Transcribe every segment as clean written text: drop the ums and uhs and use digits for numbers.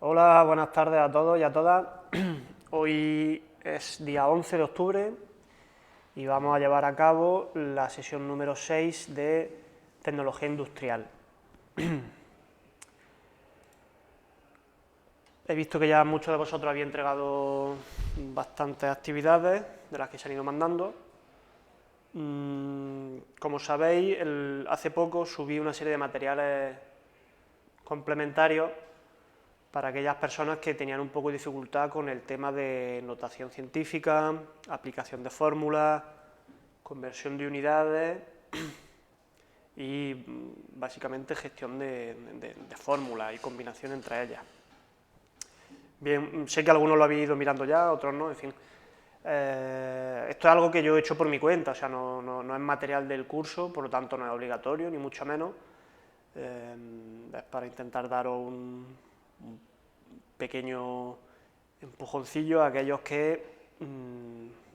Hola, buenas tardes a todos y a todas. Hoy es día 11 de octubre y vamos a llevar a cabo la sesión número 6 de Tecnología Industrial. He visto que ya muchos de vosotros habéis entregado bastantes actividades de las que se han ido mandando. Como sabéis, hace poco subí una serie de materiales complementarios para aquellas personas que tenían un poco de dificultad con el tema de notación científica, aplicación de fórmulas, conversión de unidades y básicamente gestión de fórmulas y combinación entre ellas. Bien, sé que algunos lo habéis ido mirando ya, otros no, en fin. Esto es algo que yo he hecho por mi cuenta, o sea, no es material del curso, por lo tanto no es obligatorio, ni mucho menos. Es para intentar daros un pequeño empujoncillo a aquellos que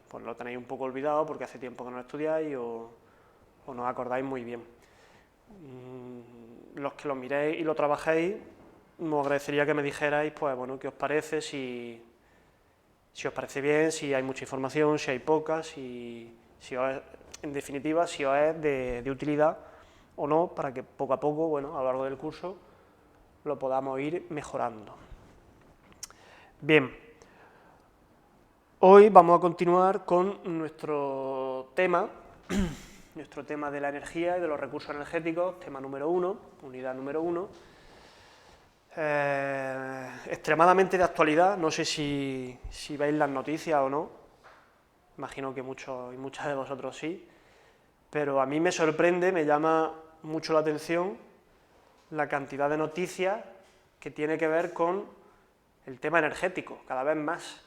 pues lo tenéis un poco olvidado porque hace tiempo que no lo estudiáis o no os acordáis muy bien. Los que lo miréis y lo trabajéis, me agradecería que me dijerais, pues bueno, qué os parece, si os parece bien, si hay mucha información, si hay poca, si en definitiva, si os es de utilidad o no, para que poco a poco, bueno, a lo largo del curso, lo podamos ir mejorando. Bien, hoy vamos a continuar con nuestro tema de la energía y de los recursos energéticos, tema número 1, unidad número 1, extremadamente de actualidad. No sé si veis las noticias o no, imagino que muchos y muchas de vosotros sí, pero a mí me sorprende, me llama mucho la atención la cantidad de noticias que tiene que ver con el tema energético, cada vez más.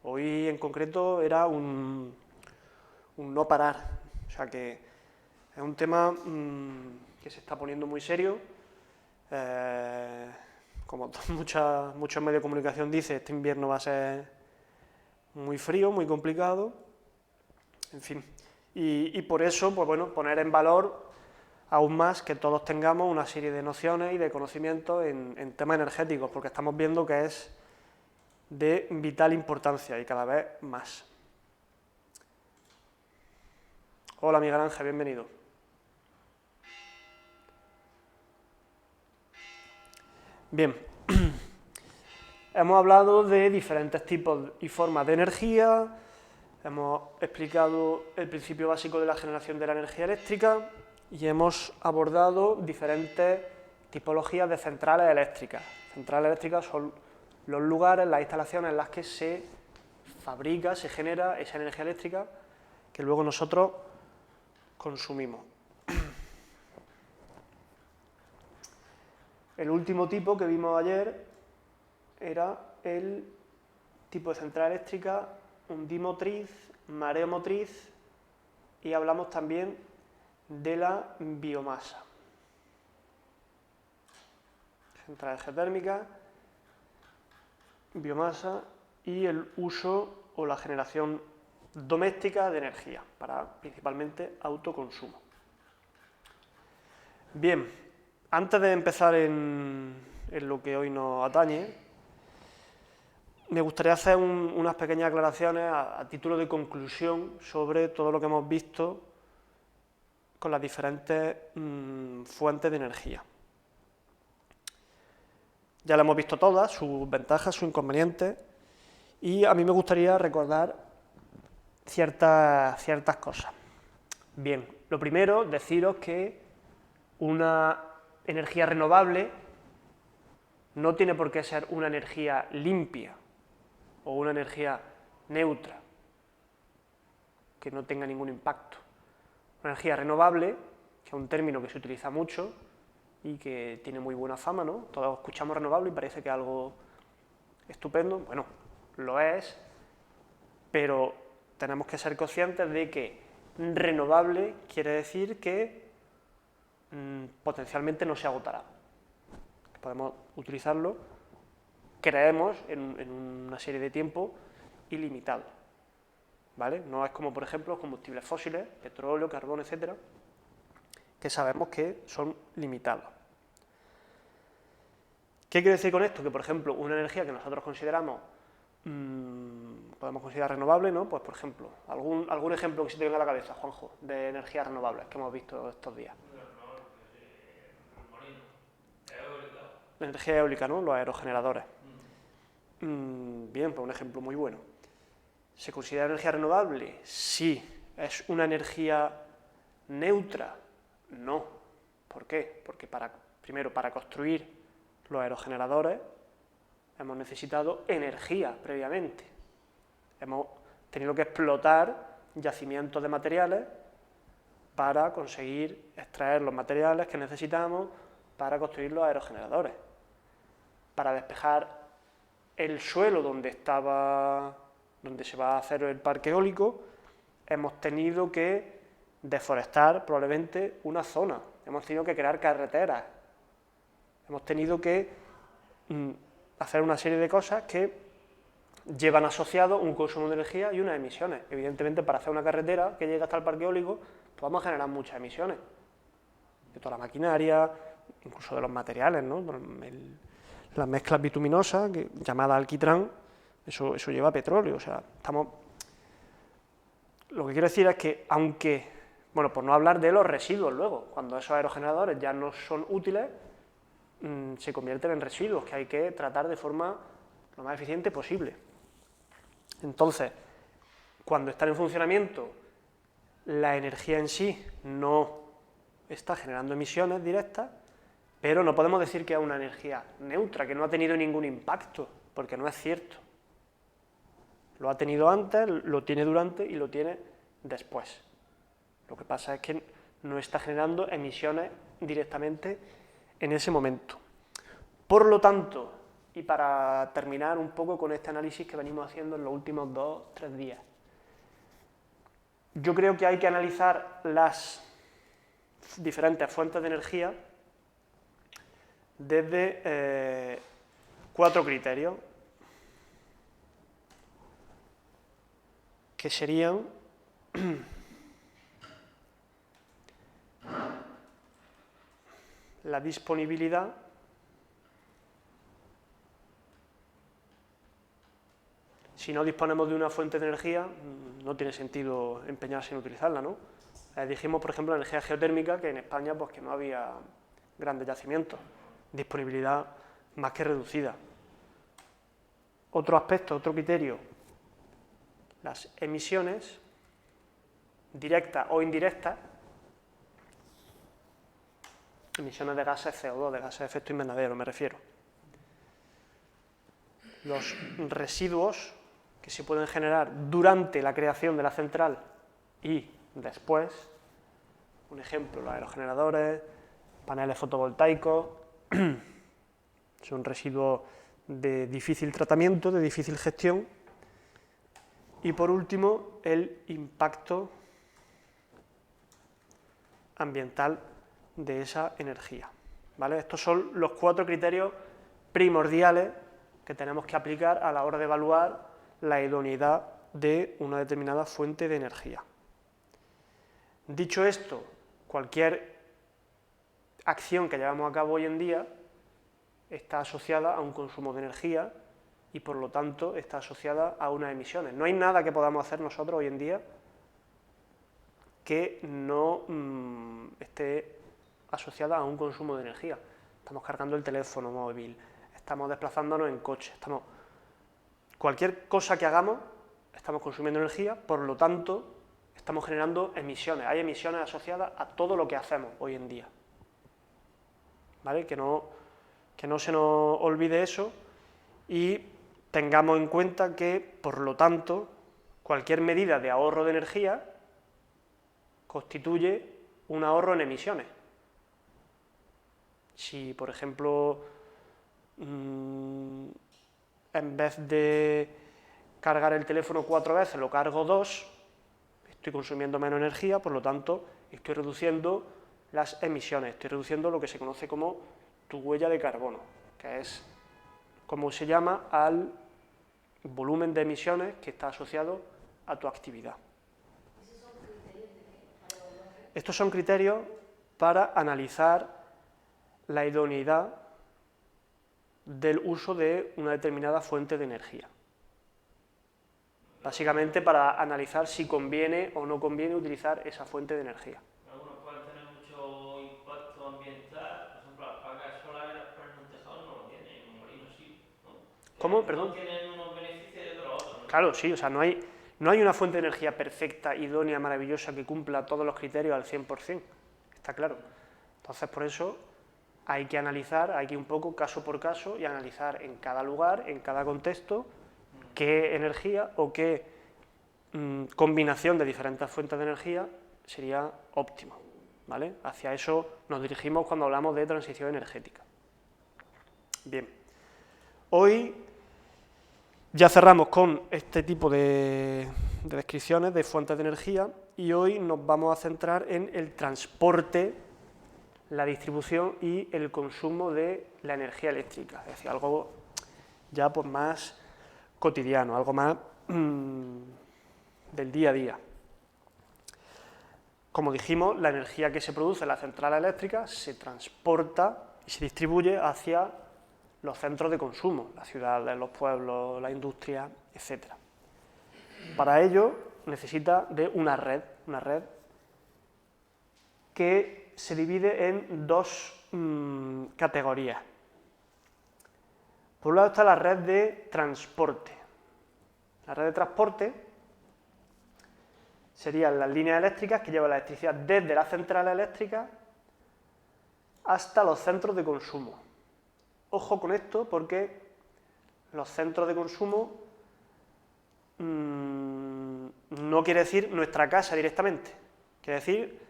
Hoy en concreto era un no parar, o sea que es un tema que se está poniendo muy serio. Como muchos medios de comunicación dicen, este invierno va a ser muy frío, muy complicado, en fin. Y por eso, pues bueno, poner en valor aún más que todos tengamos una serie de nociones y de conocimientos en temas energéticos, porque estamos viendo que es de vital importancia y cada vez más. Hola Miguel Ángel, bienvenido. Bien, hemos hablado de diferentes tipos y formas de energía, hemos explicado el principio básico de la generación de la energía eléctrica y hemos abordado diferentes tipologías de centrales eléctricas. Centrales eléctricas son los lugares, las instalaciones en las que se fabrica, se genera esa energía eléctrica que luego nosotros consumimos. El último tipo que vimos ayer era el tipo de central eléctrica undimotriz, mareomotriz, y hablamos también de la biomasa. Central geotérmica, biomasa y el uso o la generación doméstica de energía para principalmente autoconsumo. Bien, antes de empezar en lo que hoy nos atañe, me gustaría hacer unas pequeñas aclaraciones a título de conclusión sobre todo lo que hemos visto con las diferentes fuentes de energía. Ya lo hemos visto todas, sus ventajas, sus inconvenientes, y a mí me gustaría recordar ciertas cosas. Bien, lo primero, deciros que una energía renovable no tiene por qué ser una energía limpia o una energía neutra, que no tenga ningún impacto. Una energía renovable, que es un término que se utiliza mucho y que tiene muy buena fama, ¿no? Todos escuchamos renovable y parece que es algo estupendo. Bueno, lo es, pero tenemos que ser conscientes de que renovable quiere decir que potencialmente no se agotará. Podemos utilizarlo, creemos, en una serie de tiempo ilimitado, ¿vale? No es como, por ejemplo, los combustibles fósiles, petróleo, carbón, etcétera, que sabemos que son limitados. ¿Qué quiero decir con esto? Que, por ejemplo, una energía que nosotros consideramos, podemos considerar renovable, ¿no? Pues, por ejemplo, algún ejemplo que se te venga a la cabeza, Juanjo, de energías renovables que hemos visto estos días. La energía eólica, ¿no? Los aerogeneradores. Bien, pues un ejemplo muy bueno. ¿Se considera energía renovable? Sí. ¿Es una energía neutra? No. ¿Por qué? Porque primero, para construir los aerogeneradores hemos necesitado energía previamente. Hemos tenido que explotar yacimientos de materiales para conseguir extraer los materiales que necesitamos para construir los aerogeneradores. Para despejar el suelo donde se va a hacer el parque eólico, hemos tenido que deforestar probablemente una zona, hemos tenido que crear carreteras, hemos tenido que hacer una serie de cosas que llevan asociado un consumo de energía y unas emisiones. Evidentemente, para hacer una carretera que llegue hasta el parque eólico, pues vamos a generar muchas emisiones, de toda la maquinaria, incluso de los materiales, ¿no? Las mezclas bituminosas, llamada alquitrán, eso lleva petróleo, o sea, Lo que quiero decir es que, aunque, bueno, por no hablar de los residuos luego, cuando esos aerogeneradores ya no son útiles, se convierten en residuos que hay que tratar de forma lo más eficiente posible. Entonces, cuando están en funcionamiento, la energía en sí no está generando emisiones directas, pero no podemos decir que es una energía neutra, que no ha tenido ningún impacto, porque no es cierto. Lo ha tenido antes, lo tiene durante y lo tiene después. Lo que pasa es que no está generando emisiones directamente en ese momento. Por lo tanto, y para terminar un poco con este análisis que venimos haciendo en los últimos 2-3 días, yo creo que hay que analizar las diferentes fuentes de energía desde 4 criterios, que serían la disponibilidad, si no disponemos de una fuente de energía, no tiene sentido empeñarse en utilizarla, ¿no? Dijimos, por ejemplo, la energía geotérmica, que en España pues, que no había grandes yacimientos, disponibilidad más que reducida. Otro aspecto, otro criterio, las emisiones, directas o indirectas, emisiones de gases CO2, de gases de efecto invernadero, me refiero. Los residuos que se pueden generar durante la creación de la central y después, un ejemplo, los aerogeneradores, paneles fotovoltaicos, son residuos de difícil tratamiento, de difícil gestión. Y por último, el impacto ambiental de esa energía, ¿vale? Estos son los 4 criterios primordiales que tenemos que aplicar a la hora de evaluar la idoneidad de una determinada fuente de energía. Dicho esto, cualquier acción que llevamos a cabo hoy en día está asociada a un consumo de energía y por lo tanto está asociada a unas emisiones. No hay nada que podamos hacer nosotros hoy en día que no esté asociada a un consumo de energía. Estamos cargando el teléfono móvil, estamos desplazándonos en coche, cualquier cosa que hagamos estamos consumiendo energía, por lo tanto estamos generando emisiones. Hay emisiones asociadas a todo lo que hacemos hoy en día, ¿vale? Que no se nos olvide eso y tengamos en cuenta que, por lo tanto, cualquier medida de ahorro de energía constituye un ahorro en emisiones. Si, por ejemplo, en vez de cargar el teléfono 4 veces, lo cargo 2, estoy consumiendo menos energía, por lo tanto, estoy reduciendo las emisiones, estoy reduciendo lo que se conoce como tu huella de carbono, que es como se llama al volumen de emisiones que está asociado a tu actividad. Estos son criterios para analizar la idoneidad del uso de una determinada fuente de energía. Básicamente para analizar si conviene o no conviene utilizar esa fuente de energía. Algunos pueden tener mucho impacto ambiental, por ejemplo las placas solares las ponen en un tejado y no lo tienen, en un molino sí, ¿no? ¿Cómo? Que Perdón. unos tienen unos beneficios y otros otros, ¿no? Claro, sí, o sea, no hay una fuente de energía perfecta, idónea, maravillosa que cumpla todos los criterios al 100%, está claro. Entonces, por eso hay que analizar, hay que ir un poco caso por caso y analizar en cada lugar, en cada contexto, qué energía o qué combinación de diferentes fuentes de energía sería óptimo, ¿vale? Hacia eso nos dirigimos cuando hablamos de transición energética. Bien, hoy ya cerramos con este tipo de descripciones de fuentes de energía y hoy nos vamos a centrar en el transporte, la distribución y el consumo de la energía eléctrica, es decir, algo ya pues más cotidiano, algo más del día a día. Como dijimos, la energía que se produce en la central eléctrica se transporta y se distribuye hacia los centros de consumo, las ciudades, los pueblos, la industria, etc. Para ello necesita de una red que se divide en dos categorías. Por un lado está la red de transporte. La red de transporte serían las líneas eléctricas que llevan la electricidad desde la central eléctrica hasta los centros de consumo. Ojo con esto porque los centros de consumo no quiere decir nuestra casa directamente, quiere decir,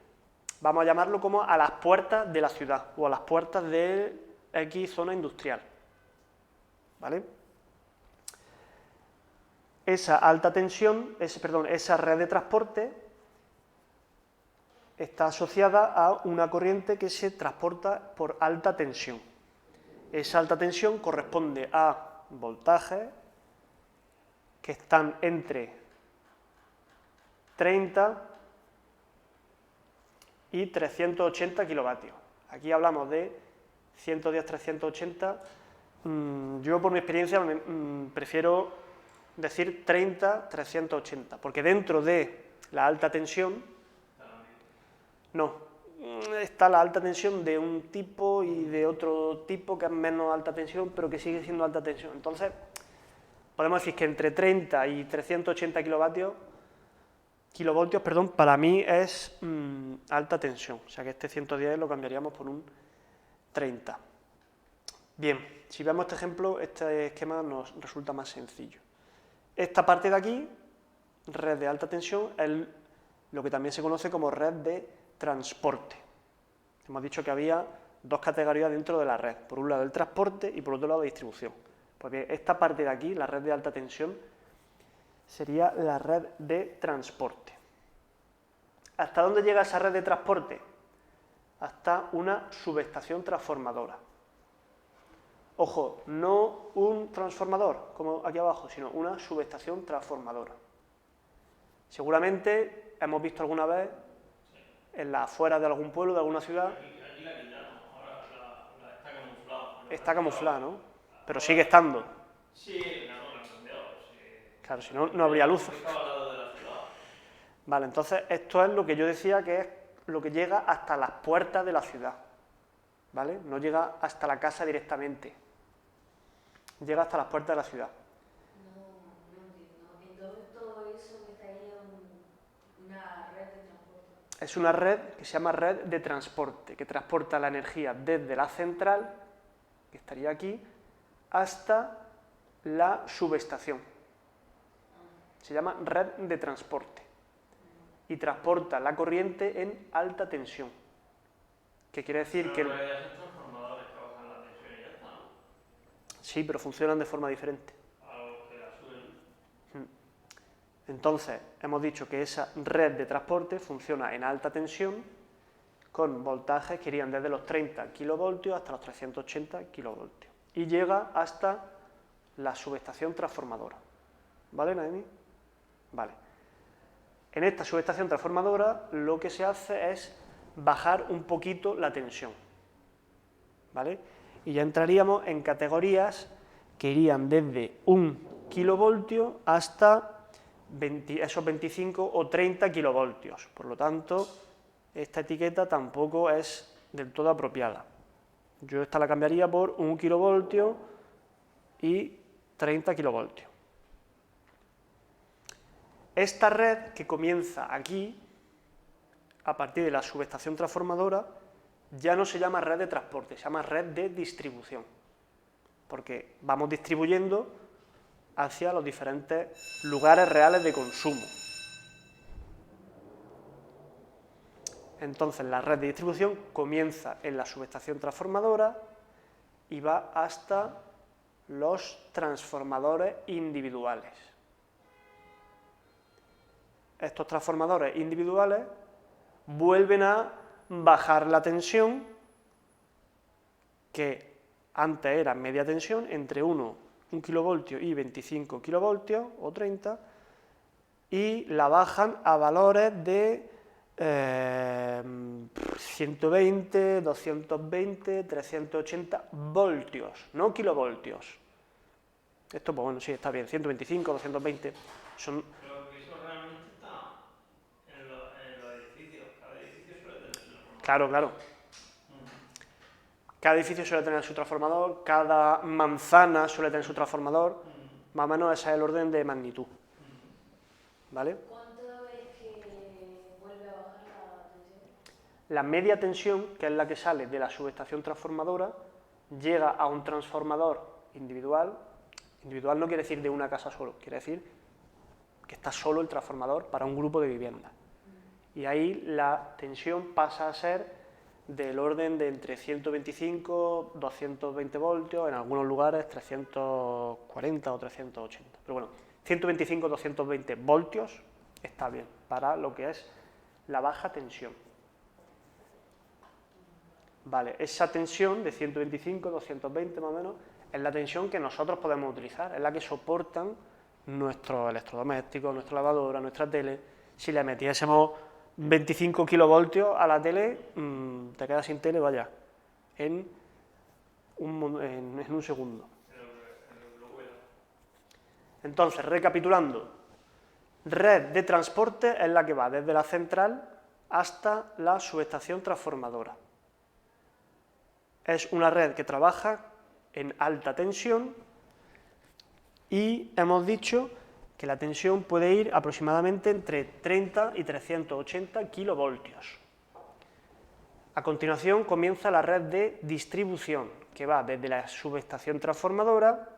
vamos a llamarlo como a las puertas de la ciudad o a las puertas de X zona industrial, ¿vale? Esa alta tensión, esa red de transporte está asociada a una corriente que se transporta por alta tensión. Esa alta tensión corresponde a voltajes que están entre 30 y 380 kilovatios. Aquí hablamos de 110, 380. Yo por mi experiencia prefiero decir 30, 380, porque dentro de la alta tensión, no, está la alta tensión de un tipo y de otro tipo que es menos alta tensión, pero que sigue siendo alta tensión. Entonces, podemos decir que entre 30 y 380 kilovoltios, para mí es alta tensión, o sea que este 110 lo cambiaríamos por un 30. Bien, si vemos este ejemplo, este esquema nos resulta más sencillo. Esta parte de aquí, red de alta tensión, es lo que también se conoce como red de transporte. Hemos dicho que había dos categorías dentro de la red, por un lado el transporte y por otro lado la distribución. Pues bien, esta parte de aquí, la red de alta tensión, sería la red de transporte. ¿Hasta dónde llega esa red de transporte? Hasta una subestación transformadora. Ojo, no un transformador, como aquí abajo, sino una subestación transformadora. Seguramente hemos visto alguna vez en las afueras de algún pueblo, de alguna ciudad. Aquí la quitaron, ahora está camuflado. Está camuflada, ¿no? Pero sigue estando. Sí, no, la encendió, sí. Claro, si no, no habría luz. Estaba al lado de la ciudad. Vale, entonces esto es lo que yo decía que es lo que llega hasta las puertas de la ciudad, ¿vale? No llega hasta la casa directamente, llega hasta las puertas de la ciudad. No entiendo. Entonces todo eso que está ahí es una red de transporte. Es una red que se llama red de transporte, que transporta la energía desde la central, que estaría aquí, hasta la subestación. Se llama red de transporte. Y transporta la corriente en alta tensión. Que quiere decir que... Pero en realidad son transformadores que bajan la tensión y ya está, ¿no? Sí, pero funcionan de forma diferente. A los que la suben. Entonces, hemos dicho que esa red de transporte funciona en alta tensión con voltajes que irían desde los 30 kilovoltios hasta los 380 kilovoltios. Y llega hasta la subestación transformadora. ¿Vale, Noemi? Vale. En esta subestación transformadora lo que se hace es bajar un poquito la tensión, ¿vale? y ya entraríamos en categorías que irían desde 1 kilovoltio hasta esos 25 o 30 kilovoltios. Por lo tanto, esta etiqueta tampoco es del todo apropiada. Yo esta la cambiaría por 1 kilovoltio y 30 kilovoltios. Esta red que comienza aquí, a partir de la subestación transformadora, ya no se llama red de transporte, se llama red de distribución, porque vamos distribuyendo hacia los diferentes lugares reales de consumo. Entonces la red de distribución comienza en la subestación transformadora y va hasta los transformadores individuales. Estos transformadores individuales vuelven a bajar la tensión, que antes era media tensión, entre 1 kilovoltio y 25 kilovoltios o 30, y la bajan a valores de 120, 220, 380 voltios, no kilovoltios. Esto, pues bueno, sí, está bien, 125, 220 son... Pero que eso realmente está en los edificios. Cada edificio suele tener su transformador. Claro, claro. Cada edificio suele tener su transformador, cada manzana suele tener su transformador, más o menos ese es el orden de magnitud. ¿Vale? ¿Cuánto es que vuelve a bajar la tensión? La media tensión, que es la que sale de la subestación transformadora, llega a un transformador individual. Individual no quiere decir de una casa solo, quiere decir que está solo el transformador para un grupo de viviendas. Y ahí la tensión pasa a ser del orden de entre 125, 220 voltios, en algunos lugares 340 o 380. Pero bueno, 125, 220 voltios está bien para lo que es la baja tensión. Vale, esa tensión de 125, 220 más o menos, es la tensión que nosotros podemos utilizar, es la que soportan nuestros electrodomésticos, nuestra lavadora, nuestra tele. Si le metiésemos 25 kilovoltios a la tele, te quedas sin tele, vaya, en un segundo. Entonces, recapitulando, red de transporte es la que va desde la central hasta la subestación transformadora. Es una red que trabaja en alta tensión y hemos dicho que la tensión puede ir aproximadamente entre 30 y 380 kilovoltios. A continuación comienza la red de distribución, que va desde la subestación transformadora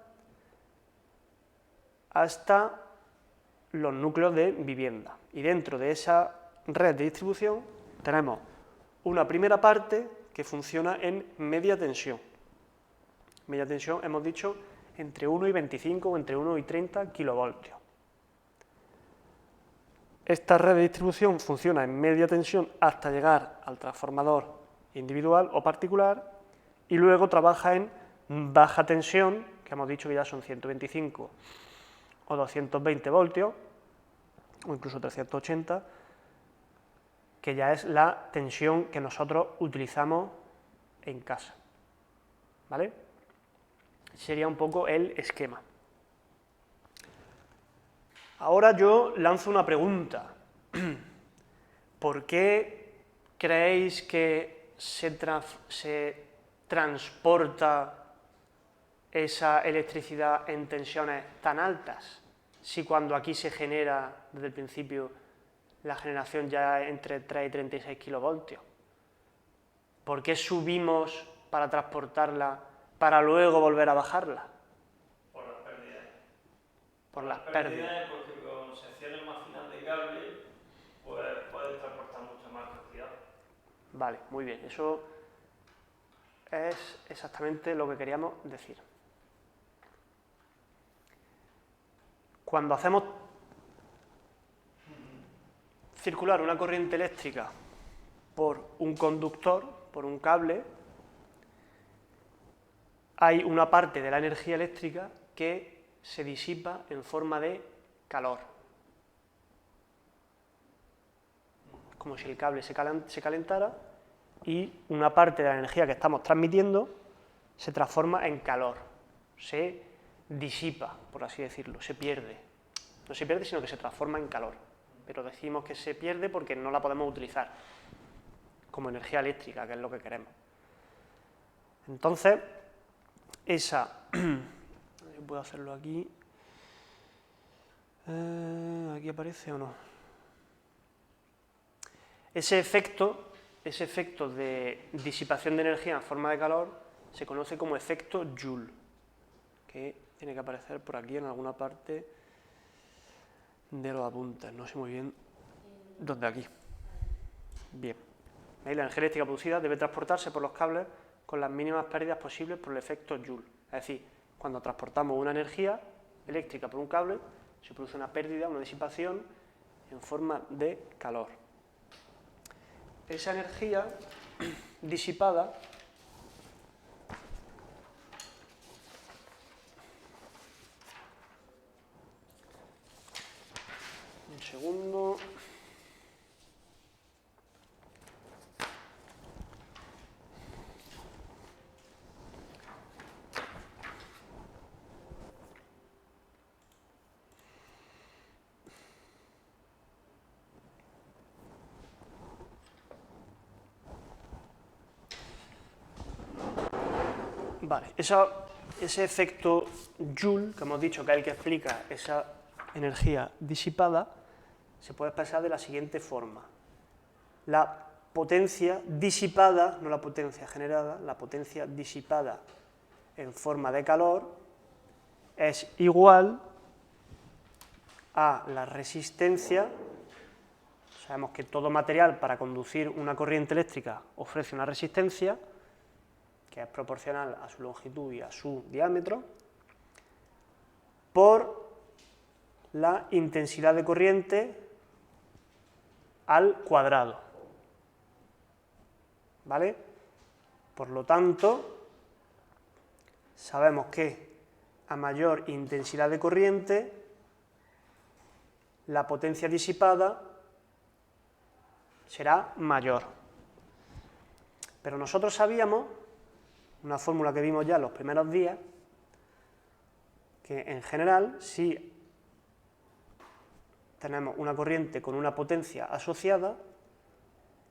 hasta los núcleos de vivienda. Y dentro de esa red de distribución tenemos una primera parte que funciona en media tensión. Media tensión, hemos dicho, entre 1 y 25 o entre 1 y 30 kilovoltios. Esta red de distribución funciona en media tensión hasta llegar al transformador individual o particular y luego trabaja en baja tensión, que hemos dicho que ya son 125 o 220 voltios, o incluso 380, que ya es la tensión que nosotros utilizamos en casa. ¿Vale? Sería un poco el esquema. Ahora yo lanzo una pregunta. ¿Por qué creéis que se transporta esa electricidad en tensiones tan altas? Si cuando aquí se genera desde el principio la generación ya entre 3 y 36 kilovoltios. ¿Por qué subimos para transportarla para luego volver a bajarla? Por las pérdidas. Por las pérdidas. Porque con secciones más finas de cable pues puedes transportar mucha más cantidad. Vale, muy bien. Eso es exactamente lo que queríamos decir. Cuando hacemos circular una corriente eléctrica por un conductor, por un cable, hay una parte de la energía eléctrica que se disipa en forma de calor. Como si el cable se calentara y una parte de la energía que estamos transmitiendo se transforma en calor, se disipa, por así decirlo, se pierde. No se pierde, sino que se transforma en calor. Pero decimos que se pierde porque no la podemos utilizar como energía eléctrica, que es lo que queremos. Entonces, esa... ¿Puedo hacerlo aquí? ¿Aquí aparece o no? Ese efecto de disipación de energía en forma de calor se conoce como efecto Joule, que tiene que aparecer por aquí en alguna parte de los apuntes, no sé muy bien dónde aquí. Bien. ¿Veis? La energía eléctrica producida debe transportarse por los cables con las mínimas pérdidas posibles por el efecto Joule. Es decir, cuando transportamos una energía eléctrica por un cable, se produce una pérdida, una disipación en forma de calor. Esa energía disipada un segundo. Vale, ese efecto Joule, que hemos dicho que es el que explica esa energía disipada, se puede expresar de la siguiente forma. La potencia disipada, no la potencia generada, la potencia disipada en forma de calor es igual a la resistencia. Sabemos que todo material para conducir una corriente eléctrica ofrece una resistencia que es proporcional a su longitud y a su diámetro, por la intensidad de corriente al cuadrado. ¿Vale? Por lo tanto, sabemos que a mayor intensidad de corriente, la potencia disipada será mayor. Pero nosotros sabíamos, una fórmula que vimos ya en los primeros días, que en general, si tenemos una corriente con una potencia asociada,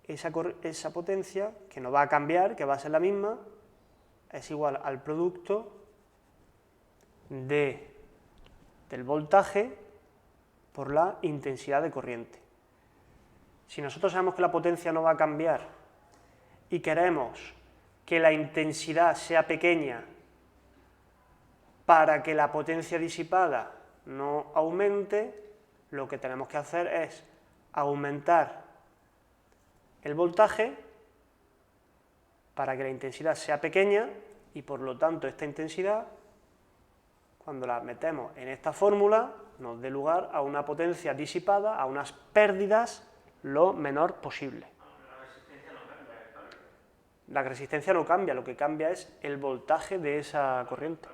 esa potencia, que no va a cambiar, que va a ser la misma, es igual al producto del voltaje por la intensidad de corriente. Si nosotros sabemos que la potencia no va a cambiar y queremos que la intensidad sea pequeña para que la potencia disipada no aumente, lo que tenemos que hacer es aumentar el voltaje para que la intensidad sea pequeña y por lo tanto esta intensidad, cuando la metemos en esta fórmula, nos dé lugar a una potencia disipada, a unas pérdidas lo menor posible. La resistencia no cambia, lo que cambia es el voltaje de esa corriente,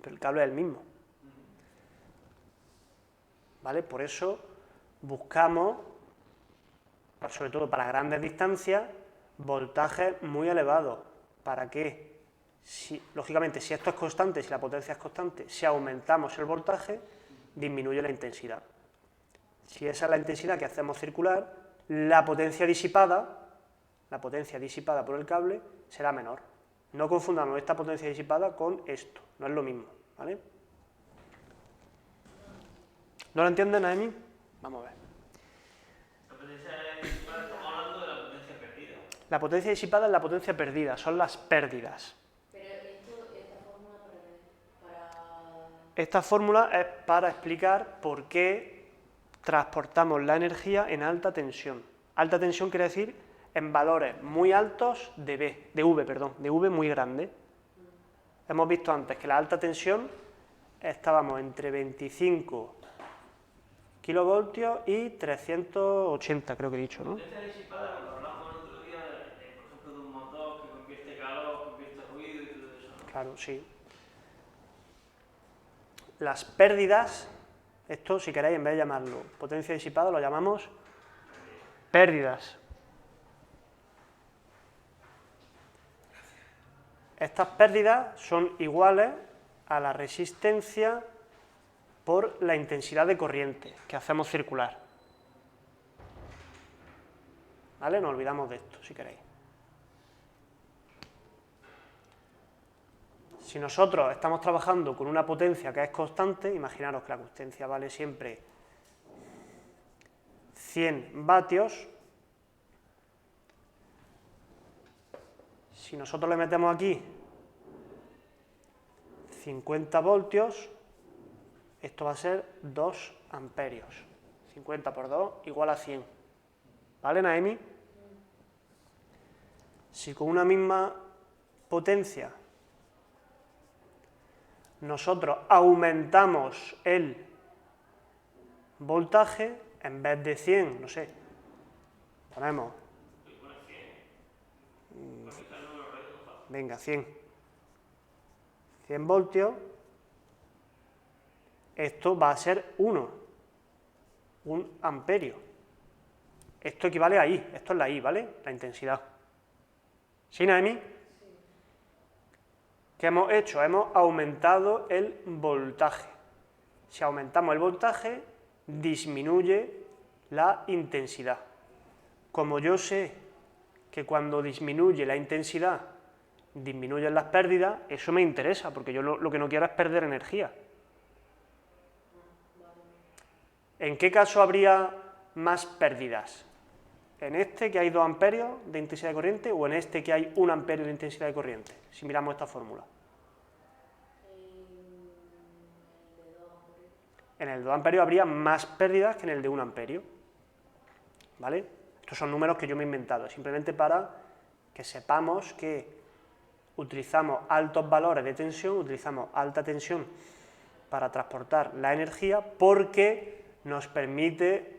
pero el cable es el mismo. ¿Vale? Por eso buscamos, sobre todo para grandes distancias, voltajes muy elevados, para que, lógicamente, si esto es constante, si la potencia es constante, si aumentamos el voltaje, disminuye la intensidad. Si esa es la intensidad que hacemos circular, la potencia disipada por el cable será menor. No confundamos esta potencia disipada con esto, no es lo mismo, ¿vale? ¿No lo entienden, Noemí? Vamos a ver. La potencia disipada, estamos hablando de la potencia perdida. La potencia disipada es la potencia perdida, son las pérdidas. Pero esta fórmula para... Esta fórmula es para explicar por qué transportamos la energía en alta tensión. Alta tensión quiere decir en valores muy altos de V muy grande. Hemos visto antes que la alta tensión estábamos entre 25 kilovoltios y 380, creo que he dicho, ¿no? La potencia disipada, cuando hablamos el otro día, por ejemplo, de un motor que convierte calor, convierte ruido y todo eso, ¿no? Claro, sí. Las pérdidas, esto si queréis, en vez de llamarlo potencia disipada, lo llamamos pérdidas. Estas pérdidas son iguales a la resistencia por la intensidad de corriente que hacemos circular. ¿Vale? Nos olvidamos de esto, si queréis. Si nosotros estamos trabajando con una potencia que es constante, imaginaros que la potencia vale siempre 100 vatios. Si nosotros le metemos aquí 50 voltios, esto va a ser 2 amperios. 50 por 2 igual a 100. ¿Vale, Naemi? Si con una misma potencia nosotros aumentamos el voltaje, en vez de 100, no sé, ponemos, venga, 100 voltios, esto va a ser 1 amperio. Esto equivale a I, esto es la I, ¿vale? La intensidad. ¿Sí, Naemi? ¿Qué hemos hecho? Hemos aumentado el voltaje. Si aumentamos el voltaje, disminuye la intensidad. Como yo sé que cuando disminuye la intensidad, disminuyen las pérdidas, eso me interesa, porque yo lo que no quiero es perder energía. ¿En qué caso habría más pérdidas? ¿En este que hay 2 amperios de intensidad de corriente o en este que hay 1 amperio de intensidad de corriente? Si miramos esta fórmula. En el de 2 amperios habría más pérdidas que en el de 1 amperio. ¿Vale? Estos son números que yo me he inventado, simplemente para que sepamos que utilizamos altos valores de tensión, utilizamos alta tensión para transportar la energía porque nos permite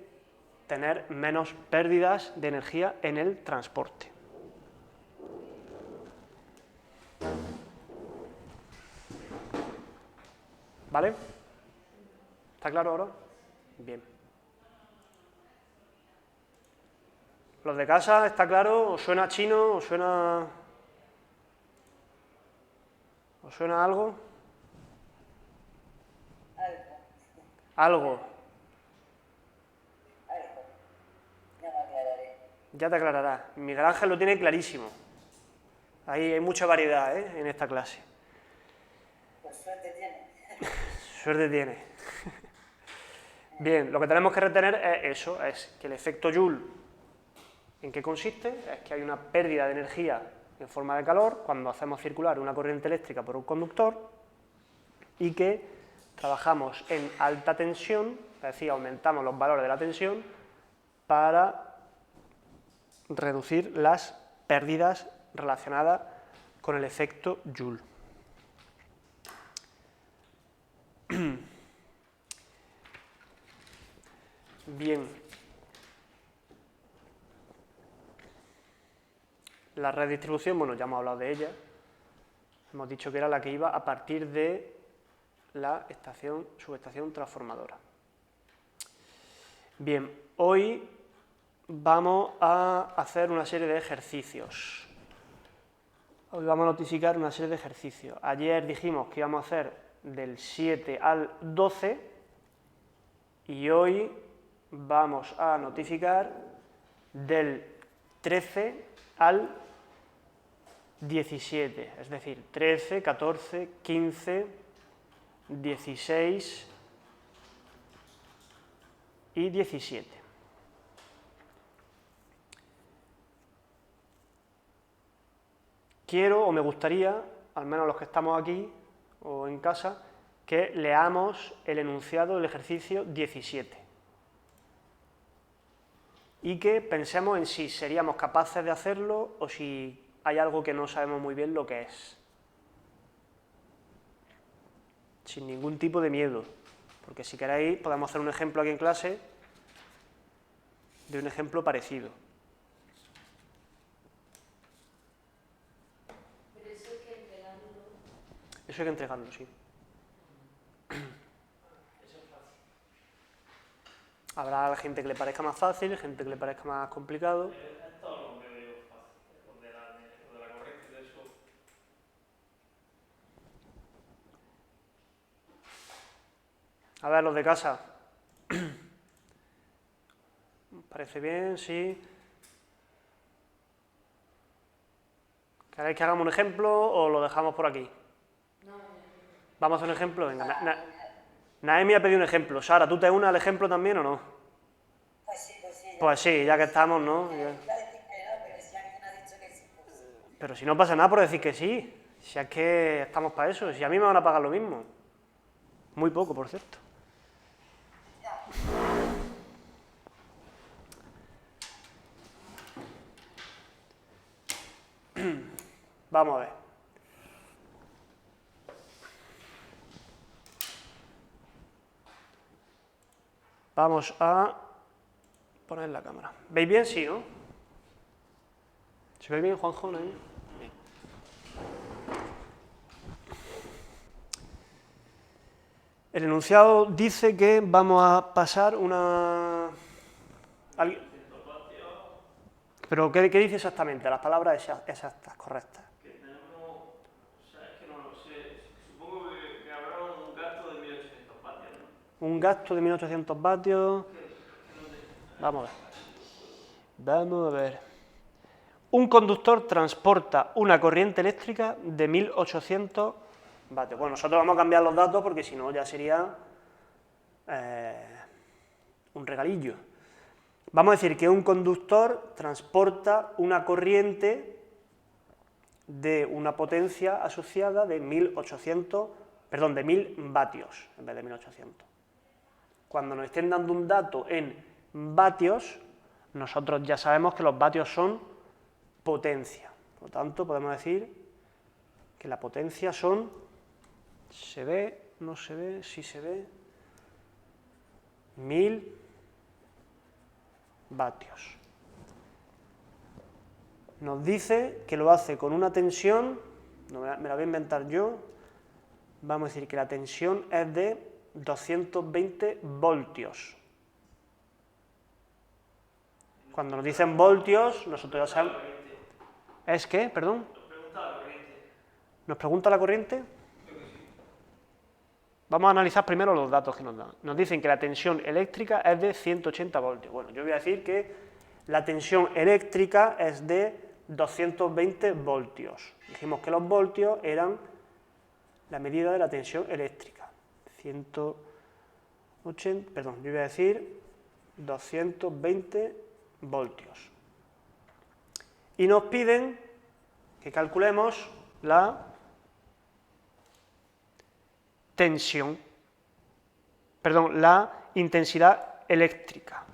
tener menos pérdidas de energía en el transporte. ¿Vale? ¿Está claro ahora? Bien. ¿Los de casa está claro? ¿Os suena chino? ¿Os suena algo? Algo. Ya te aclarará. Miguel Ángel lo tiene clarísimo. Ahí hay mucha variedad, en esta clase. Pues suerte tiene. Suerte tiene. Bien, lo que tenemos que retener es eso, es que el efecto Joule, ¿en qué consiste? Es que hay una pérdida de energía en forma de calor cuando hacemos circular una corriente eléctrica por un conductor y que trabajamos en alta tensión, es decir, aumentamos los valores de la tensión para reducir las pérdidas relacionadas con el efecto Joule. Bien. La redistribución, bueno, ya hemos hablado de ella. Hemos dicho que era la que iba a partir de la subestación transformadora. Bien, hoy vamos a hacer una serie de ejercicios. Hoy vamos a notificar una serie de ejercicios. Ayer dijimos que íbamos a hacer del 7 al 12 y hoy vamos a notificar del 13 al 17, es decir, 13, 14, 15, 16 y 17. Quiero o me gustaría, al menos los que estamos aquí o en casa, que leamos el enunciado del ejercicio 17 y que pensemos en si seríamos capaces de hacerlo o si hay algo que no sabemos muy bien lo que es. Sin ningún tipo de miedo, porque si queréis podemos hacer un ejemplo aquí en clase de un ejemplo parecido. Pero eso hay que entregarlo. Eso hay que entregarlo, sí. Eso es fácil. Habrá gente que le parezca más fácil, gente que le parezca más complicado. Es todo lo que veo fácil. Lo de la corriente y de eso. A ver, los de casa. ¿Parece bien? Sí. ¿Queréis que hagamos un ejemplo o lo dejamos por aquí? ¿Vamos a hacer un ejemplo? Venga. Naemi ha pedido un ejemplo. Sara, ¿tú te unes al ejemplo también o no? Pues sí. Pues sí, ya que estamos, ¿no? Iba a decir que no, pero si alguien ha dicho que sí, pues sí. Pero si no pasa nada por decir que sí. Si es que estamos para eso. Si a mí me van a pagar lo mismo. Muy poco, por cierto. Vamos a ver. Vamos a poner la cámara. ¿Veis bien? Sí, ¿no? ¿Se ve bien, Juanjo? ¿No? Bien. El enunciado dice que vamos a pasar una... ¿Pero qué dice exactamente? Las palabras exactas, correctas. Que tenemos, o sea, es que no lo sé, supongo que habrá un gasto de 1800 vatios, ¿no? Un gasto de 1800 vatios... Vamos a ver. Vamos a ver. Un conductor transporta una corriente eléctrica de 1800 vatios. Bueno, nosotros vamos a cambiar los datos porque si no ya sería un regalillo. Vamos a decir que un conductor transporta una corriente de una potencia asociada de 1000 vatios en vez de 1800. Cuando nos estén dando un dato en vatios, nosotros ya sabemos que los vatios son potencia. Por lo tanto, podemos decir que la potencia son, ¿se ve? ¿No se ve? Sí se ve. 1000 vatios. Nos dice que lo hace con una tensión, no me la voy a inventar yo, vamos a decir que la tensión es de 220 voltios. Cuando nos dicen voltios, nosotros ya sabemos... ¿Es qué? ¿Perdón? ¿Nos pregunta la corriente? Vamos a analizar primero los datos que nos dan. Nos dicen que la tensión eléctrica es de 180 voltios. Bueno, yo voy a decir que la tensión eléctrica es de 220 voltios. Dijimos que los voltios eran la medida de la tensión eléctrica. 180, perdón, yo voy a decir 220 voltios. Y nos piden que calculemos la tensión, perdón, la intensidad eléctrica.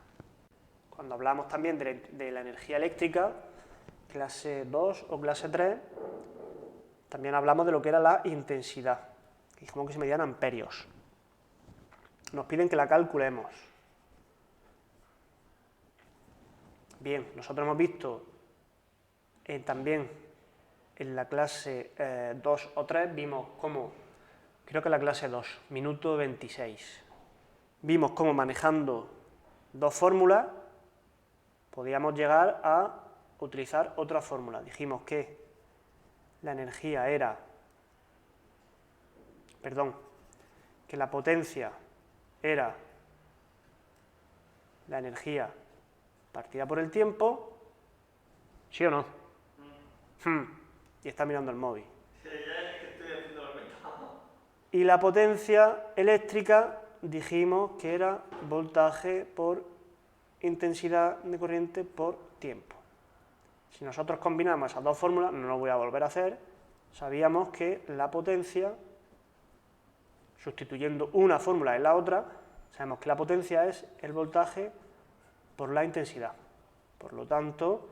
Cuando hablamos también de la energía eléctrica, clase 2 o clase 3, también hablamos de lo que era la intensidad, que dijimos que se medían amperios. Nos piden que la calculemos. Bien, nosotros hemos visto también en la clase 2 o 3, vimos cómo, creo que en la clase 2, minuto 26, vimos cómo manejando dos fórmulas podíamos llegar a utilizar otra fórmula. Dijimos que la energía era, perdón, que la potencia era la energía partida por el tiempo, ¿sí o no? Y está mirando el móvil. Sí, ya es que estoy haciendo la cuenta. Y la potencia eléctrica dijimos que era voltaje por intensidad de corriente por tiempo. Si nosotros combinamos esas dos fórmulas, no lo voy a volver a hacer, sabíamos que la potencia, sustituyendo una fórmula en la otra, sabemos que la potencia es el voltaje por la intensidad. Por lo tanto,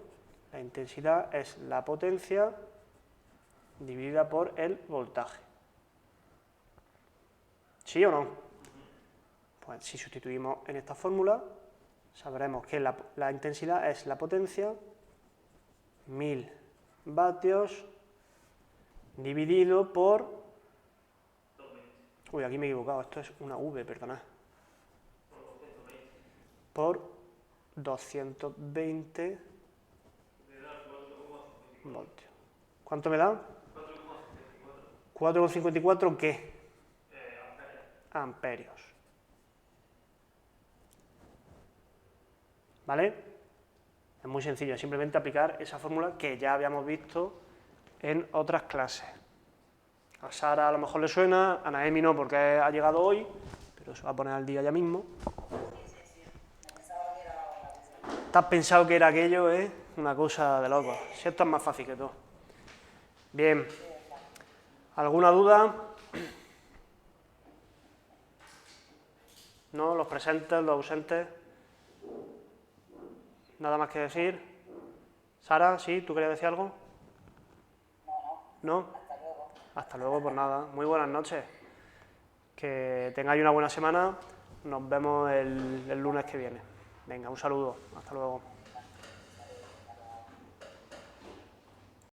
la intensidad es la potencia dividida por el voltaje. ¿Sí o no? Pues si sustituimos en esta fórmula, sabremos que la intensidad es la potencia, 1000 vatios, dividido por... Uy, aquí me he equivocado, esto es una V, perdonad. Por 220 voltios. ¿Cuánto me da? 4,54 ¿qué? Amperios. ¿vale? Es muy sencillo, es simplemente aplicar esa fórmula que ya habíamos visto en otras clases. A Sara a lo mejor le suena, a Naemi no porque ha llegado hoy, pero se va a poner al día ya mismo. ¿Te has pensado que era aquello, Una cosa de locos. Si esto es más fácil que todo. Bien. ¿Alguna duda? ¿No? ¿Los presentes, los ausentes? ¿Nada más que decir? Sara, ¿sí? ¿Tú querías decir algo? ¿No? Hasta luego, pues nada. Muy buenas noches. Que tengáis una buena semana. Nos vemos el lunes que viene. Venga, un saludo. Hasta luego.